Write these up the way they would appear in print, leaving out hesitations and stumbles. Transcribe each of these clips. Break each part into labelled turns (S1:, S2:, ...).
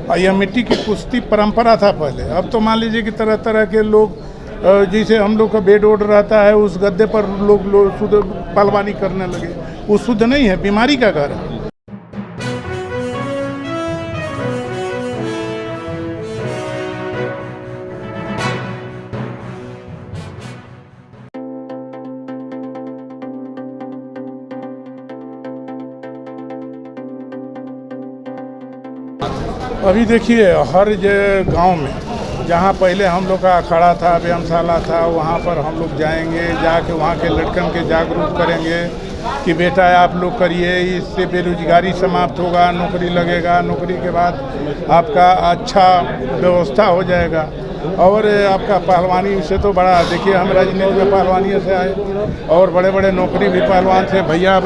S1: और यह मिट्टी की कुश्ती परंपरा था पहले। अब तो मान लीजिए कि तरह तरह के लोग, जैसे हम लोग का बेड ओड रहता है, उस गद्दे पर लोग शुद्ध पहलवानी करने लगे। वो शुद्ध नहीं है, बीमारी का घर है। अभी देखिए, हर गांव में जहाँ पहले हम लोग का अखाड़ा था, व्यायामशाला था, वहाँ पर हम लोग जाएंगे, जाके वहाँ के लड़कन के जागरूक करेंगे कि बेटा आप लोग करिए, इससे बेरोजगारी समाप्त होगा, नौकरी लगेगा, नौकरी के बाद आपका अच्छा व्यवस्था हो जाएगा। और आपका पहलवानी से तो बड़ा, देखिए हम राजनीति में पहलवानी से आए और बड़े बड़े नौकरी भी पहलवान थे, भैया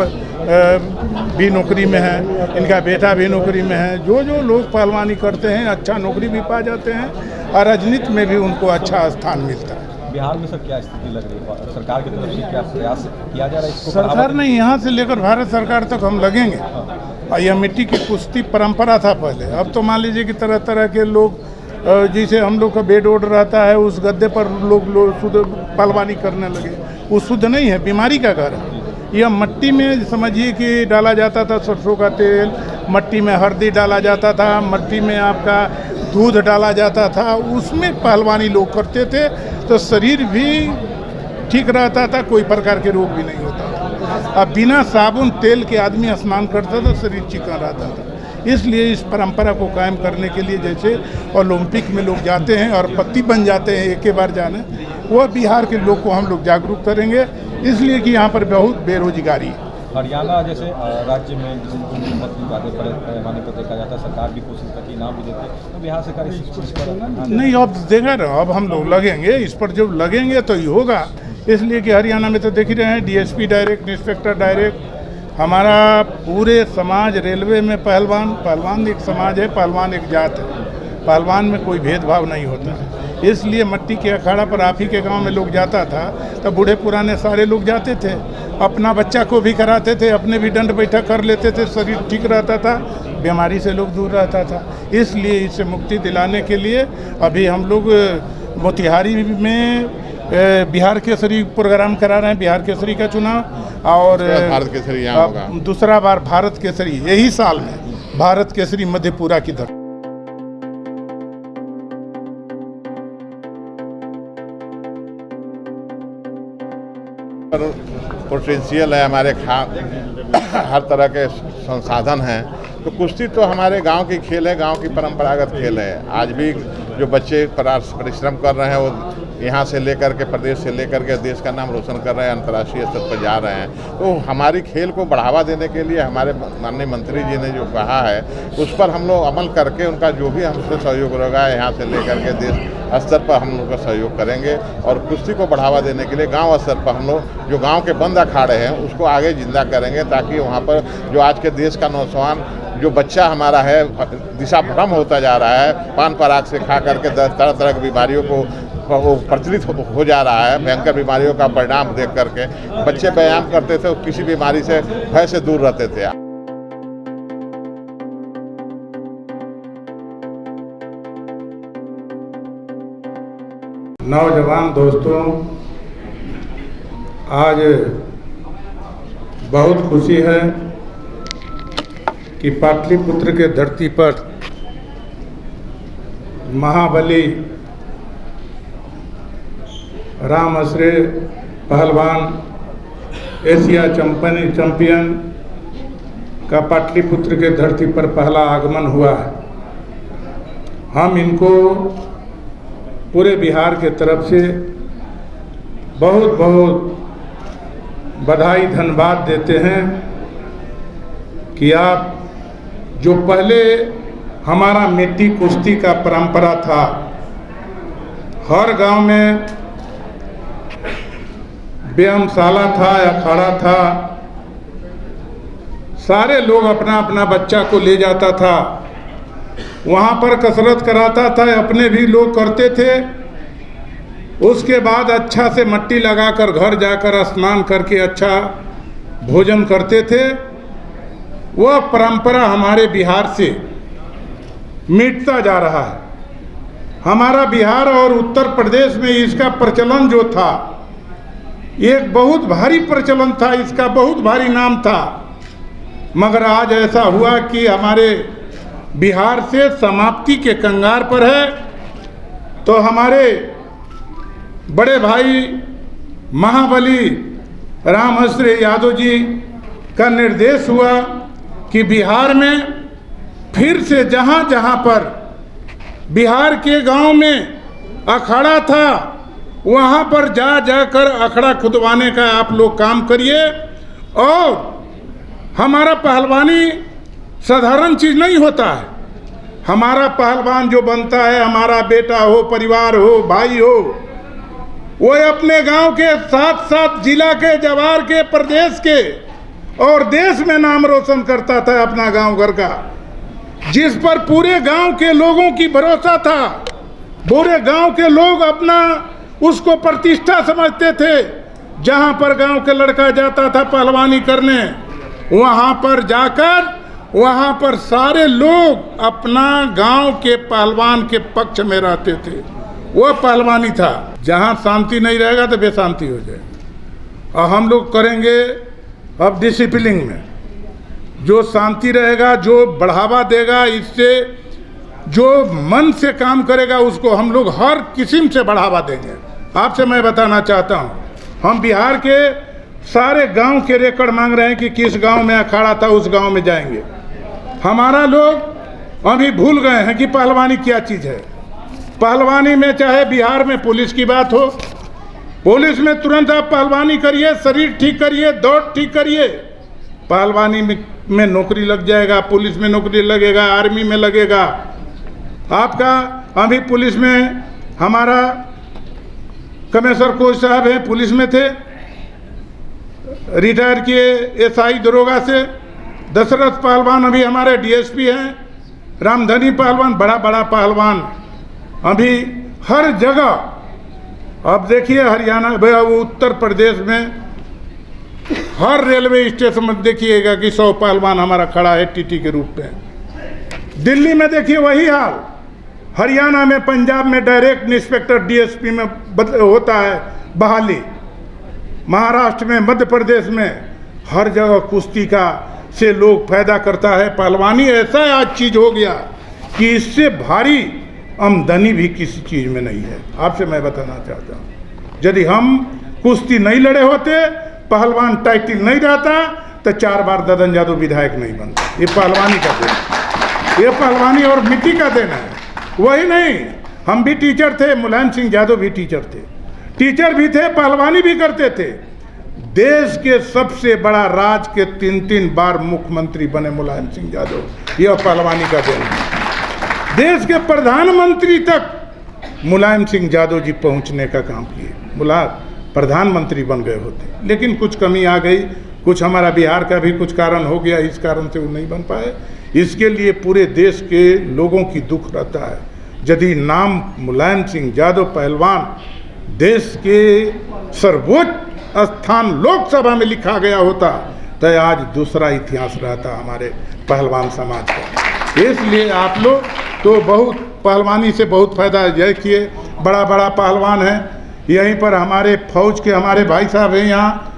S1: भी नौकरी में है, इनका बेटा भी नौकरी में है। जो जो लोग पहलवानी करते हैं अच्छा नौकरी भी पा जाते हैं और राजनीति में भी उनको अच्छा स्थान मिलता है।
S2: बिहार में सर क्या स्थिति लग रही है? सरकार की तरफ से क्या प्रयास किया जा रहा है इसको?
S1: सरकार नहीं, यहाँ से लेकर भारत सरकार तक हम लगेंगे। और यह मिट्टी की कुश्ती परंपरा था पहले। अब तो मान लीजिए कि तरह तरह के लोग, जैसे हम लोग का बेड ओड रहता है, उस गद्दे पर लोग शुद्ध पहलवानी करने लगे। वो शुद्ध नहीं है, बीमारी का घर है। यह मिट्टी में समझिए कि डाला जाता था सरसों का तेल, मिट्टी में हल्दी डाला जाता था, मिट्टी में आपका दूध डाला जाता था, उसमें पहलवानी लोग करते थे तो शरीर भी ठीक रहता था, कोई प्रकार के रोग भी नहीं होता था। अब बिना साबुन तेल के आदमी स्नान करता था, शरीर चिकन रहता था। इसलिए इस परंपरा को कायम करने के लिए जैसे ओलंपिक में लोग जाते हैं और पत्ती बन जाते हैं एक ही बार जाने, वह बिहार के लोग को हम लोग जागरूक करेंगे, इसलिए कि यहाँ पर बहुत बेरोजगारी है।
S2: हरियाणा जैसे राज्य में ज़्यादा बड़े पैमाने पर देखा जाता है, सरकार भी कोशिश करती है, नाम भी देती है, तो बिहार सरकार इस चीज़ पर
S1: नहीं, अब देखा ना, अब हम लोग लगेंगे इस पर, जब लगेंगे तो ही होगा। इसलिए कि हरियाणा में तो देख ही रहे हैं, डीएसपी डायरेक्ट, इंस्पेक्टर डायरेक्ट। हमारा पूरे समाज रेलवे में पहलवान एक समाज है, पहलवान एक जात है, पहलवान में कोई भेदभाव नहीं होता है। इसलिए मिट्टी के अखाड़ा पर आप ही के गांव में लोग जाता था तो बूढ़े पुराने सारे लोग जाते थे, अपना बच्चा को भी कराते थे, अपने भी दंड बैठक कर लेते थे, शरीर ठीक रहता था, बीमारी से लोग दूर रहता था। इसलिए इससे मुक्ति दिलाने के लिए अभी हम लोग मोतिहारी में बिहार केसरी प्रोग्राम करा रहे हैं, बिहार केसरी का चुनाव, और
S3: भारत केसरी यहाँ होगा
S1: दूसरा बार भारत केसरी यही साल में, भारत केसरी मधेपुरा की धरती।
S3: पोटेंशियल है हमारे, हर तरह के संसाधन हैं, तो कुश्ती तो हमारे गांव की खेल है, गांव की परंपरागत खेल है। आज भी जो बच्चे परिश्रम कर रहे हैं वो यहाँ से लेकर के, प्रदेश से लेकर के देश का नाम रोशन कर रहे हैं, अंतर्राष्ट्रीय स्तर पर जा रहे हैं। तो हमारी खेल को बढ़ावा देने के लिए हमारे माननीय मंत्री जी ने जो कहा है उस पर हम लोग अमल करके उनका जो भी हमसे सहयोग रहेगा, यहाँ से लेकर के देश स्तर पर हम लोग का सहयोग करेंगे। और कुश्ती को बढ़ावा देने के लिए गांव स्तर पर हम लोग जो गांव के बंद अखाड़े हैं उसको आगे जिंदा करेंगे, ताकि वहाँ पर जो आज के देश का नौजवान जो बच्चा हमारा है दिशा भ्रम होता जा रहा है, पान पराग से खा करके तरह तरह की बीमारियों को वो प्रचलित हो जा रहा है। भयंकर बीमारियों का परिणाम देख करके बच्चे व्यायाम करते थे, किसी बीमारी से भय से दूर रहते थे।
S1: नौजवान दोस्तों, आज बहुत खुशी है कि पाटलिपुत्र के धरती पर महाबली राम असरे पहलवान, एशिया चैंपियन का पाटलिपुत्र के धरती पर पहला आगमन हुआ है। हम इनको पूरे बिहार के तरफ से बहुत बहुत बधाई धन्यवाद देते हैं कि आप जो पहले हमारा मिट्टी कुश्ती का परंपरा था, हर गांव में व्यायामशाला था, अखाड़ा था, सारे लोग अपना अपना बच्चा को ले जाता था, वहाँ पर कसरत कराता था, अपने भी लोग करते थे। उसके बाद अच्छा से मिट्टी लगाकर घर जाकर स्नान करके अच्छा भोजन करते थे। वह परंपरा हमारे बिहार से मिटता जा रहा है। हमारा बिहार और उत्तर प्रदेश में इसका प्रचलन जो था, एक बहुत भारी प्रचलन था, इसका बहुत भारी नाम था। मगर आज ऐसा हुआ कि हमारे बिहार से समाप्ति के कंगार पर है। तो हमारे बड़े भाई महाबली रामहंस यादव जी का निर्देश हुआ कि बिहार में फिर से जहाँ जहाँ पर बिहार के गांव में अखाड़ा था, वहाँ पर जा जाकर अखाड़ा खुदवाने का आप लोग काम करिए। और हमारा पहलवानी साधारण चीज़ नहीं होता है। हमारा पहलवान जो बनता है, हमारा बेटा हो, परिवार हो, भाई हो, वो अपने गांव के साथ साथ जिला के, जवार के, प्रदेश के और देश में नाम रोशन करता था अपना गांव घर का, जिस पर पूरे गांव के लोगों की भरोसा था। पूरे गांव के लोग अपना उसको प्रतिष्ठा समझते थे। जहां पर गांव के लड़का जाता था पहलवानी करने, वहां पर जाकर वहां पर सारे लोग अपना गांव के पहलवान के पक्ष में रहते थे। वो पहलवानी था। जहां शांति नहीं रहेगा तो बेशांति हो जाए। और हम लोग करेंगे अब डिसिप्लिन में, जो शांति रहेगा, जो बढ़ावा देगा, इससे जो मन से काम करेगा उसको हम लोग हर किस्म से बढ़ावा देंगे। आपसे मैं बताना चाहता हूँ, हम बिहार के सारे गांव के रिकॉर्ड मांग रहे हैं कि किस गांव में अखाड़ा था, उस गांव में जाएंगे। हमारा लोग अभी भूल गए हैं कि पहलवानी क्या चीज़ है। पहलवानी में चाहे बिहार में पुलिस की बात हो, पुलिस में तुरंत आप पहलवानी करिए, शरीर ठीक करिए, दौड़ ठीक करिए, पहलवानी में नौकरी लग जाएगा, पुलिस में नौकरी लगेगा, आर्मी में लगेगा आपका। अभी पुलिस में हमारा कमिश्नर कोच साहब हैं, पुलिस में थे, रिटायर किए एसआई दरोगा से। दशरथ पहलवान अभी हमारे डीएसपी हैं। रामधनी पहलवान, बड़ा बड़ा पहलवान अभी हर जगह। अब देखिए हरियाणा, उत्तर प्रदेश में हर रेलवे स्टेशन में देखिएगा कि 100 पहलवान हमारा खड़ा है टीटी के रूप में। दिल्ली में देखिए वही हाल। हरियाणा में, पंजाब में डायरेक्ट इंस्पेक्टर डीएसपी में होता है बहाली। महाराष्ट्र में, मध्य प्रदेश में हर जगह कुश्ती का से लोग फायदा करता है। पहलवानी ऐसा आज चीज़ हो गया कि इससे भारी आमदनी भी किसी चीज़ में नहीं है। आपसे मैं बताना चाहता हूँ, यदि हम कुश्ती नहीं लड़े होते, पहलवान टाइटल नहीं रहता, तो 4 बार ददन यादव विधायक नहीं बनता। ये पहलवानी का देन, ये पहलवानी और मिट्टी का देन है। वही नहीं, हम भी टीचर थे, मुलायम सिंह यादव भी टीचर थे, टीचर भी थे, पहलवानी भी करते थे। देश के सबसे बड़ा राज्य के 3-3 बार मुख्यमंत्री बने मुलायम सिंह यादव, यह पहलवानी का देन है। देश के प्रधानमंत्री तक मुलायम सिंह यादव जी पहुंचने का काम किए, प्रधानमंत्री बन गए होते। लेकिन कुछ कमी आ गई, कुछ हमारा बिहार का भी कुछ कारण हो गया, इस कारण से वो नहीं बन पाए। इसके लिए पूरे देश के लोगों की दुख रहता है। यदि नाम मुलायम सिंह यादव पहलवान देश के सर्वोच्च स्थान लोकसभा में लिखा गया होता, तो आज दूसरा इतिहास रहता हमारे पहलवान समाज का। इसलिए आप लोग तो बहुत पहलवानी से बहुत फायदा यह किए। बड़ा बड़ा पहलवान है यहीं पर, हमारे फौज के हमारे भाई साहब हैं यहाँ।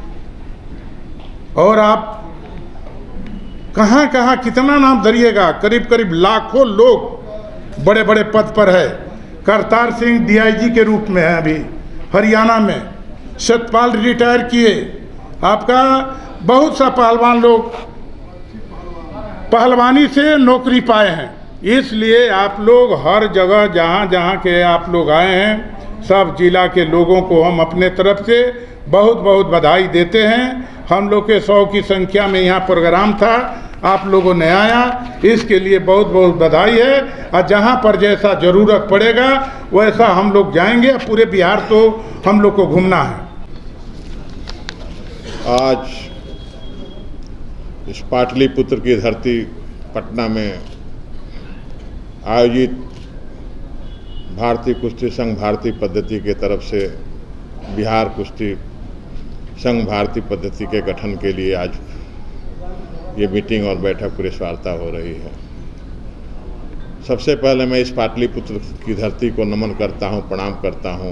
S1: और आप कहाँ कहाँ कितना नाम धरिएगा, करीब करीब लाखों लोग बड़े बड़े पद पर है। करतार सिंह डीआईजी के रूप में है अभी हरियाणा में। सतपाल रिटायर किए। आपका बहुत सा पहलवान लोग पहलवानी से नौकरी पाए हैं। इसलिए आप लोग हर जगह जहाँ जहाँ के आप लोग आए हैं, सब जिला के लोगों को हम अपने तरफ से बहुत बहुत बधाई देते हैं। हम लोग के 100 की संख्या में यहाँ प्रोग्राम था, आप लोगों ने आया, इसके लिए बहुत बहुत बधाई है। और जहाँ पर जैसा ज़रूरत पड़ेगा वैसा हम लोग जाएंगे। पूरे बिहार तो हम लोग को घूमना है।
S3: आज इस पाटलिपुत्र की धरती पटना में आयोजित भारतीय कुश्ती संघ भारतीय पद्धति के तरफ से बिहार कुश्ती संघ भारतीय पद्धति के गठन के लिए आज ये मीटिंग और बैठक प्रेस वार्ता हो रही है। सबसे पहले मैं इस पाटलिपुत्र की धरती को नमन करता हूँ, प्रणाम करता हूँ।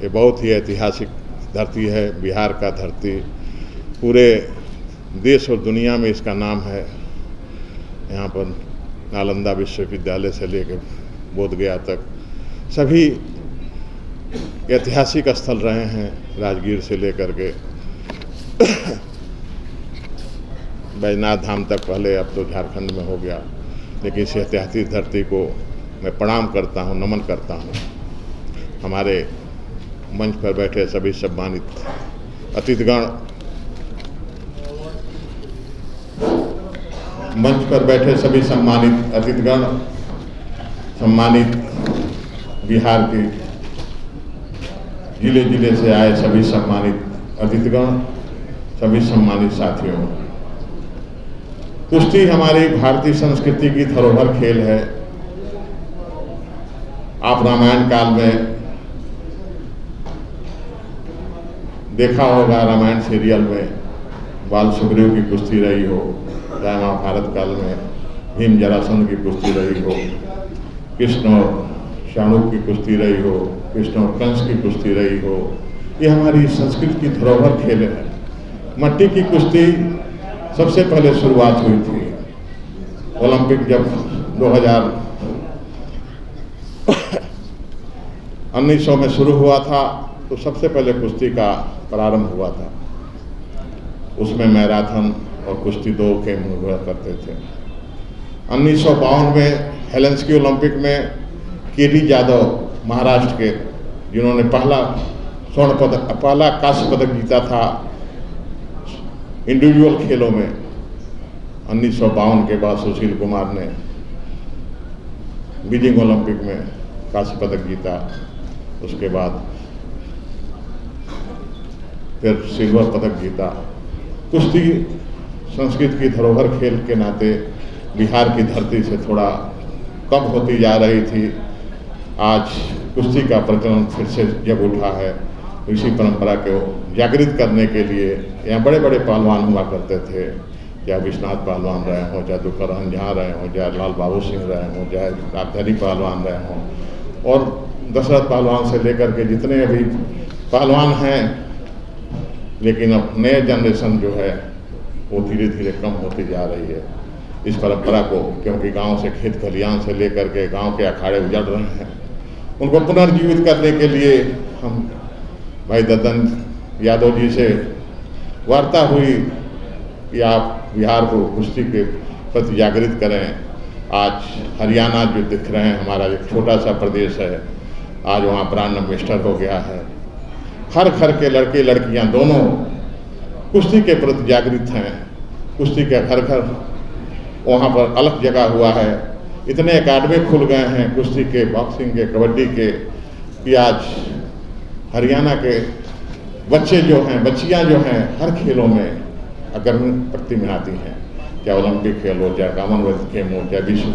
S3: ये बहुत ही ऐतिहासिक धरती है, बिहार का धरती। पूरे देश और दुनिया में इसका नाम है। यहाँ पर नालंदा विश्वविद्यालय से लेकर बोधगया तक सभी ऐतिहासिक स्थल रहे हैं। राजगीर से लेकर के बैजनाथ धाम तक पहले, अब तो झारखंड में हो गया। लेकिन इस ऐतिहासिक धरती को मैं प्रणाम करता हूँ, नमन करता हूँ। हमारे मंच पर बैठे सभी सम्मानित अतिथिगण, मंच पर बैठे सभी सम्मानित अतिथिगण, सम्मानित बिहार के जिले जिले से आए सभी सम्मानित अतिथिगण, सभी सम्मानित साथियों, कुश्ती हमारी भारतीय संस्कृति की धरोहर खेल है। आप रामायण काल में देखा होगा, रामायण सीरियल में बाल सुग्रीव की कुश्ती रही हो, चाहे महाभारत काल में भीम जरासंध की कुश्ती रही हो, कृष्ण और शाणूक की कुश्ती रही हो, कृष्ण और कंस की कुश्ती रही हो। ये हमारी संस्कृति की धरोहर खेल है। मट्टी की कुश्ती सबसे पहले शुरुआत हुई थी। ओलंपिक जब 1900 में शुरू हुआ था तो सबसे पहले कुश्ती का प्रारंभ हुआ था। उसमें मैराथन और कुश्ती 2 गेम हुआ करते थे। 1952 में हेलेंस्की ओलंपिक में केडी जाधव महाराष्ट्र के, जिन्होंने पहला कांस्य पदक जीता था इंडिविजुअल खेलों में। 1952 के बाद सुशील कुमार ने बीजिंग ओलंपिक में कांस्य पदक जीता। उसके बाद फिर सिल्वर पदक जीता। कुश्ती संस्कृत की धरोहर खेल के नाते बिहार की धरती से थोड़ा कम होती जा रही थी। आज कुश्ती का प्रचलन फिर से जग उठा है। इसी परंपरा को जागृत करने के लिए यहाँ बड़े बड़े पहलवान हुआ करते थे, चाहे विश्वनाथ पहलवान रहे हों, चाहे दुखरहन झा रहे हों, चाहे लाल बाबू सिंह रहे हों, चाहे राजधानी पहलवान रहे हों, और दशरथ पहलवान से लेकर के जितने अभी पहलवान हैं। लेकिन अब नए जनरेशन जो है वो धीरे धीरे कम होती जा रही है इस परंपरा को, क्योंकि गांव से खेत खलियान से लेकर के गांव के अखाड़े उजड़ रहे हैं। उनको पुनर्जीवित करने के लिए हम भाई दद्दन यादव जी से वार्ता हुई कि आप बिहार को कुश्ती के प्रति जागृत करें। आज हरियाणा जो दिख रहे हैं, हमारा एक छोटा सा प्रदेश है, आज वहाँ ब्रांड एम्बेसडर हो गया है। हर घर के लड़के लड़कियाँ दोनों कुश्ती के प्रति जागृत हैं। कुश्ती के घर घर वहाँ पर अलग जगह हुआ है। इतने एकेडमी खुल गए हैं कुश्ती के, बॉक्सिंग के, कबड्डी के, कि आज हरियाणा के बच्चे जो हैं, बच्चियाँ जो हैं, हर खेलों में अग्रणी प्रगति में आती हैं। चाहे ओलंपिक खेल हो, चाहे कॉमनवेल्थ गेम हो, चाहे विश्व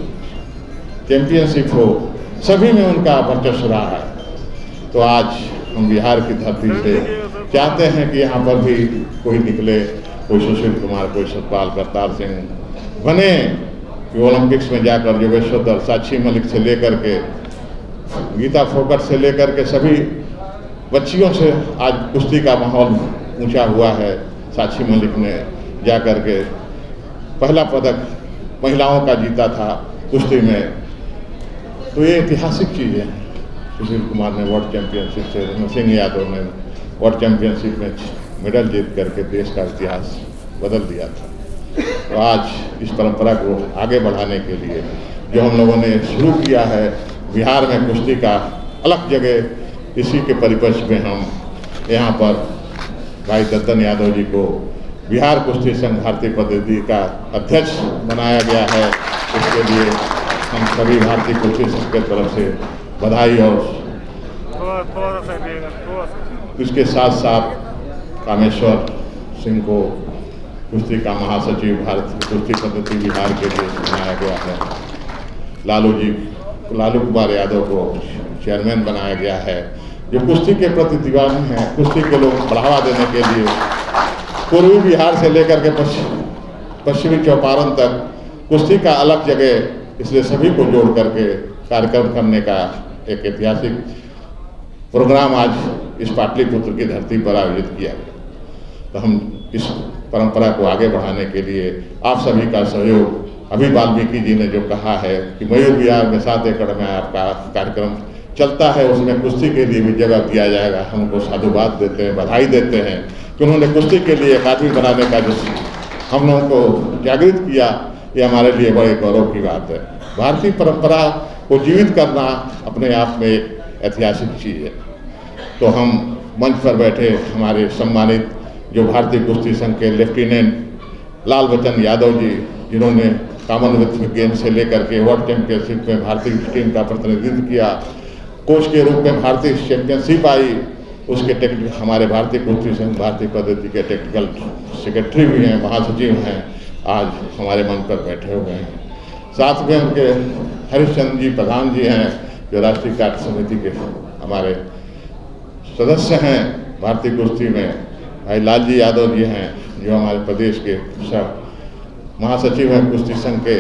S3: चैंपियनशिप हो, सभी में उनका वर्चस्व रहा है। तो आज हम बिहार की धरती से चाहते हैं कि यहाँ पर भी कोई निकले, कोई सुशील कुमार, कोई सतपाल, करतार सिंह बने, कि ओलंपिक्स में जाकर योगेश्वर, साक्षी मलिक से लेकर के, गीता फोगट से लेकर के सभी बच्चियों से आज कुश्ती का माहौल ऊंचा हुआ है। साक्षी मलिक ने जाकर के पहला पदक महिलाओं का जीता था कुश्ती में। तो ये ऐतिहासिक चीज़ें हैं। सुशील कुमार ने वर्ल्ड चैंपियनशिप से, रणजीत सिंह यादव ने वर्ल्ड चैंपियनशिप में मेडल जीत करके देश का इतिहास बदल दिया था। तो आज इस परंपरा को आगे बढ़ाने के लिए जो हम लोगों ने शुरू किया है बिहार में कुश्ती का अलग जगह, इसी के परिप्रेक्ष्य में हम यहाँ पर भाई दद्दन यादव जी को बिहार कुश्ती संघ भारतीय पद्धति का अध्यक्ष बनाया गया है। इसके लिए हम सभी भारतीय कुश्ती संघ के तरफ से बधाई, और इसके साथ साथ कामेश्वर सिंह को कुश्ती का महासचिव भारतीय कुश्ती पद्धति बिहार के लिए बनाया गया है। लालू कुमार यादव को चेयरमैन बनाया गया है, जो कुश्ती के प्रति दीवाने हैं। कुश्ती के लोग बढ़ावा देने के लिए पूर्वी बिहार से लेकर के पश्चिमी चंपारण तक कुश्ती का अलग जगह इसलिए सभी को जोड़ करके कार्यक्रम करने का एक ऐतिहासिक प्रोग्राम आज इस पाटलिपुत्र की धरती पर आयोजित किया गया। तो हम इस परंपरा को आगे बढ़ाने के लिए आप सभी का सहयोग, अभी वाल्मीकि जी ने जो कहा है कि मयूर विहार में 7 एकड़ में आपका कार्यक्रम चलता है, उसमें कुश्ती के लिए भी जगह दिया जाएगा। हमको साधुवाद देते हैं, बधाई देते हैं कि उन्होंने कुश्ती के लिए अकादमी बनाने का जो हम लोगों को जागृत किया, ये हमारे लिए बड़े गौरव की बात है। भारतीय परंपरा को जीवित करना अपने आप में एक ऐतिहासिक चीज़ है। तो हम मंच पर बैठे हमारे सम्मानित जो भारतीय कुश्ती संघ के लेफ्टिनेंट लाल बचन यादव जी, जिन्होंने कॉमनवेल्थ गेम से लेकर के वर्ल्ड चैंपियनशिप में भारतीय टीम का प्रतिनिधित्व किया, कोच के रूप में भारतीय चैंपियनशिप आई, उसके टेक्निकल हमारे भारतीय कुश्ती संघ भारतीय पद्धति के टेक्निकल सेक्रेटरी भी हैं, महासचिव हैं, आज हमारे मंच पर बैठे हुए हैं। साथ में उनके हरिश्चंद्र जी प्रधान जी हैं, जो राष्ट्रीय कार्य समिति के हमारे सदस्य हैं भारतीय कुश्ती में। भाई लाल जी यादव जी हैं, जो हमारे प्रदेश के महासचिव हैं कुश्ती संघ के।